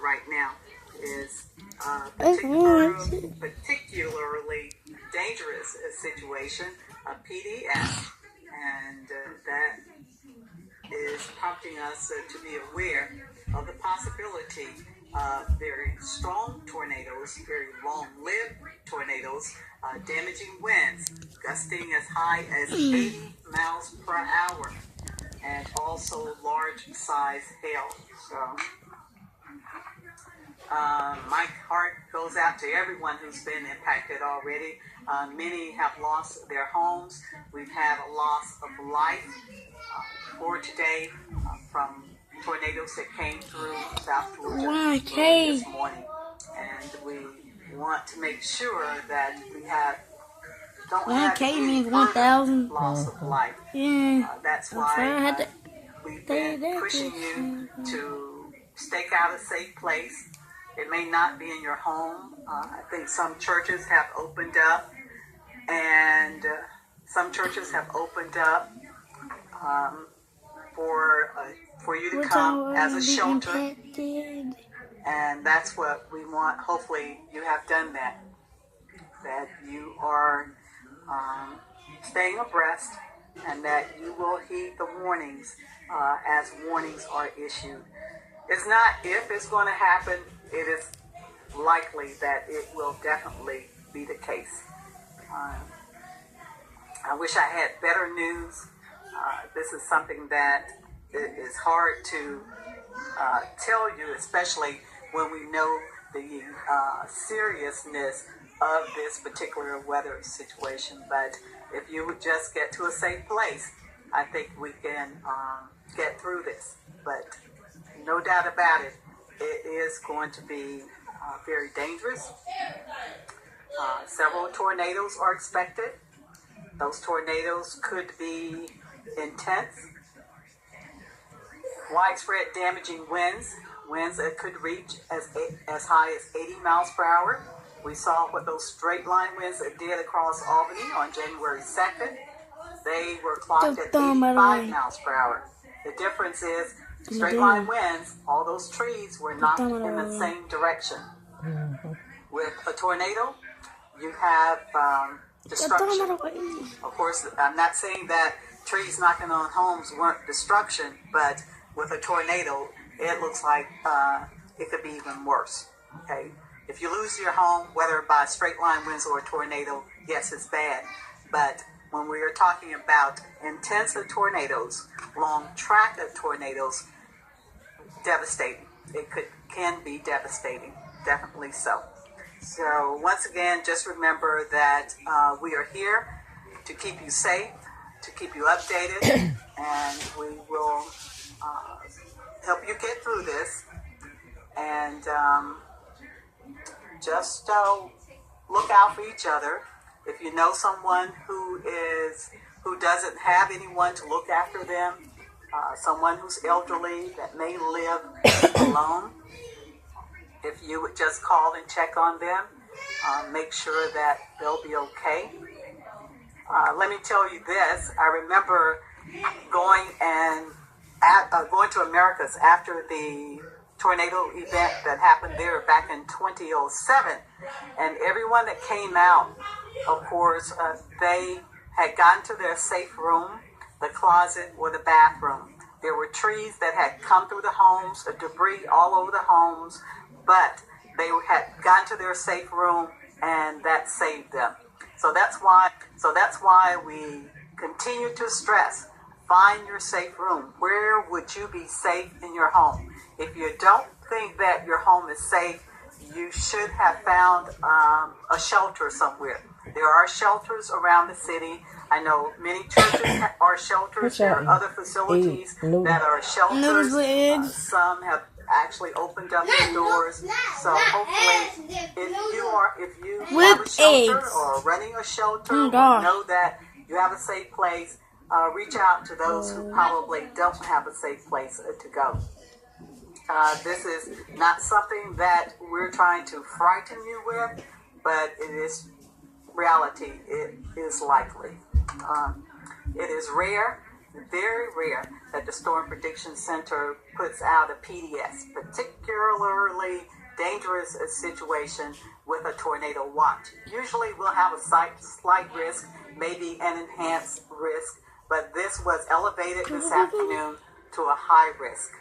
right now is particularly dangerous situation, a PDS, and that is prompting us to be aware of the possibility of very strong tornadoes, very long-lived tornadoes, damaging winds, gusting as high as 80 miles per hour, and also large-size hail. So my heart goes out to everyone who's been impacted already. Many have lost their homes. We've had a loss of life for today from tornadoes that came through South Georgia this morning. And we want to make sure that we don't have any further loss of life. That's why we've been pushing you to stake out a safe place. It may not be in your home. I think some churches have opened up, and some churches have opened up for you to come as a shelter, and that's what we want. Hopefully you have done that you are staying abreast, and that you will heed the warnings as warnings are issued. It's not if it's going to happen, it is likely that it will definitely be the case. I wish I had better news. This is something that is hard to tell you, especially when we know the seriousness of this particular weather situation. But if you would just get to a safe place, I think we can get through this. But no doubt about it, it is going to be very dangerous. Several tornadoes are expected. Those tornadoes could be intense. Widespread damaging winds that could reach as high as 80 miles per hour. We saw what those straight line winds that did across Albany on January 2nd. They were clocked at 85 miles per hour. The difference is straight line winds, all those trees were knocked in the same direction. With a tornado, you have destruction. Of course, I'm not saying that trees knocking on homes weren't destruction, but with a tornado, it looks like it could be even worse. Okay, if you lose your home, whether by straight line winds or a tornado, yes, it's bad. But when we are talking about intensive tornadoes, long track of tornadoes, devastating. It can be devastating, definitely so. So once again, just remember that we are here to keep you safe, to keep you updated, and we will help you get through this. And just look out for each other. If you know someone who doesn't have anyone to look after them, someone who's elderly that may live alone, if you would just call and check on them, make sure that they'll be okay. Let me tell you this. I remember going to Americas after the tornado event that happened there back in 2007, and everyone that came out, of course, they had gotten to their safe room, the closet, or the bathroom. There were trees that had come through the homes, debris all over the homes, but they had gotten to their safe room, and that saved them. So that's why we continue to stress, find your safe room. Where would you be safe in your home? If you don't think that your home is safe, you should have found a shelter somewhere. There are shelters around the city. I know many churches are shelters. There are other facilities that are shelters. Some have actually opened up their doors. So hopefully, if you have a shelter or running a shelter, or know that you have a safe place, reach out to those who probably don't have a safe place to go. This is not something that we're trying to frighten you with, but it is reality. It is likely. It is rare, very rare, that the Storm Prediction Center puts out a PDS, particularly particularly dangerous situation with a tornado watch. Usually we'll have a slight risk, maybe an enhanced risk, but this was elevated this afternoon to a high risk.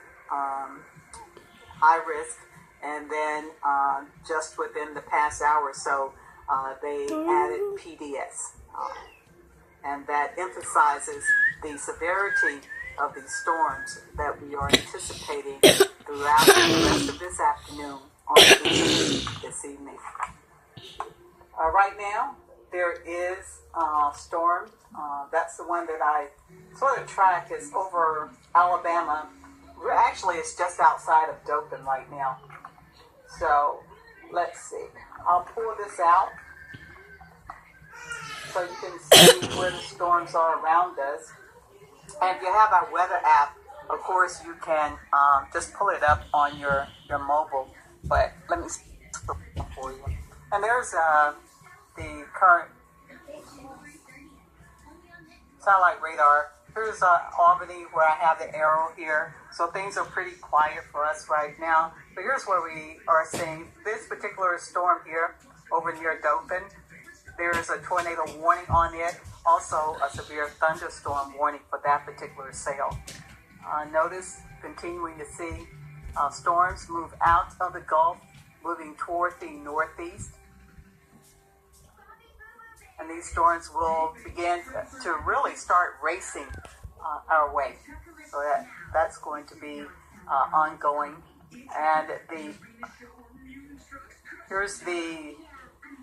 And then just within the past hour or so, they added PDS. And that emphasizes the severity of these storms that we are anticipating throughout the rest of this afternoon on this evening. Right now, there is a storm. That's the one that I sort of track is over Alabama. Actually, it's just outside of Dothan right now. So, let's see. I'll pull this out so you can see where the storms are around us. And if you have our weather app, of course, you can just pull it up on your mobile. But let me spell it for you. And there's the current satellite radar. Here's Albany, where I have the arrow here. So things are pretty quiet for us right now. But here's where we are seeing this particular storm here over near Dothan. There's a tornado warning on it. Also a severe thunderstorm warning for that particular cell. Notice, continuing to see storms move out of the Gulf, moving toward the northeast. And these storms will begin to really start racing our way. So that's going to be ongoing. And here's the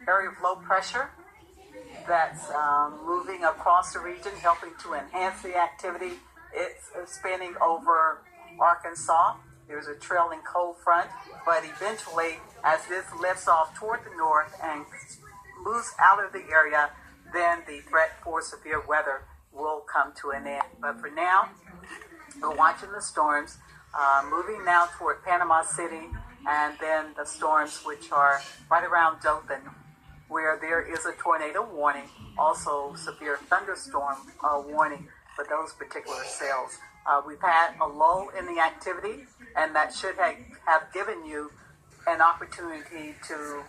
area of low pressure that's moving across the region, helping to enhance the activity. It's spinning over Arkansas. There's a trailing cold front, but eventually, as this lifts off toward the north and moves out of the area, then the threat for severe weather will come to an end. But for now, we're watching the storms moving now toward Panama City, and then the storms which are right around Dothan, where there is a tornado warning, also severe thunderstorm warning for those particular cells. We've had a lull in the activity, and that should have given you an opportunity to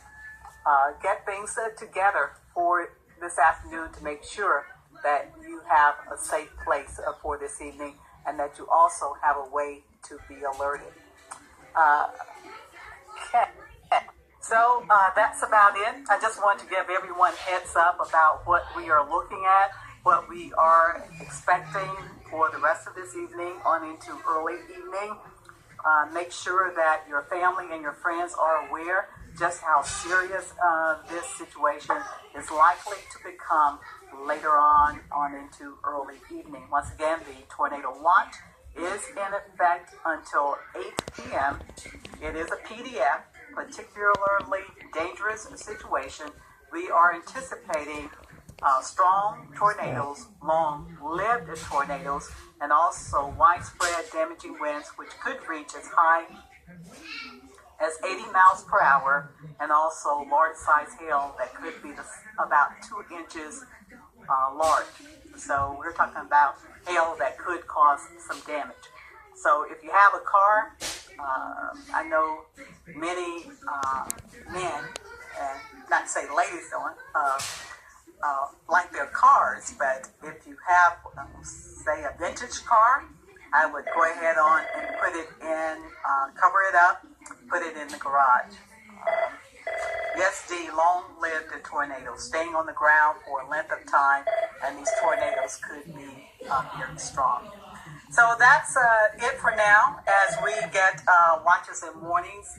get things together for this afternoon to make sure that you have a safe place for this evening, and that you also have a way to be alerted. Okay. So that's about it. I just want to give everyone heads up about what we are looking at, what we are expecting for the rest of this evening on into early evening. Make sure that your family and your friends are aware just how serious this situation is likely to become later on into early evening. Once again, the tornado watch is in effect until 8 p.m. It is a PDF, particularly dangerous situation. We are anticipating strong tornadoes, long-lived tornadoes, and also widespread damaging winds, which could reach as high as 80 miles per hour, and also large-size hail that could be about 2 inches large. So we're talking about hail that could cause some damage. So if you have a car, I know many men, and not to say ladies don't, like their cars, but if you have, say, a vintage car, I would go ahead on and put it in, cover it up, put it in the garage. Yes, the long-lived tornadoes, staying on the ground for a length of time, and these tornadoes could be very strong. So that's it for now. As we get watches and warnings,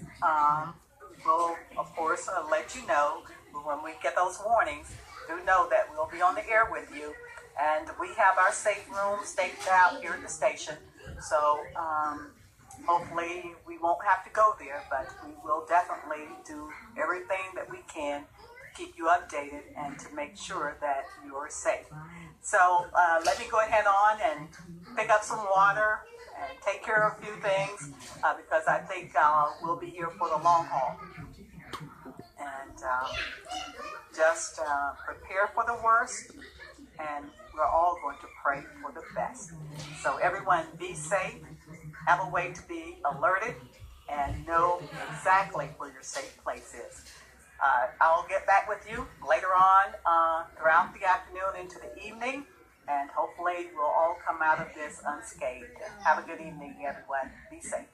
we'll, of course, let you know when we get those warnings. Do know that we'll be on the air with you, and we have our safe room staked out here at the station. So hopefully we won't have to go there, but we will definitely do everything that we can to keep you updated and to make sure that you are safe. So let me go ahead on and pick up some water and take care of a few things because I think we'll be here for the long haul. And just prepare for the worst, and we're all going to pray for the best. So everyone be safe, have a way to be alerted, and know exactly where your safe place is. I'll get back with you later on throughout the afternoon into the evening, and hopefully we'll all come out of this unscathed. Have a good evening, everyone. Be safe.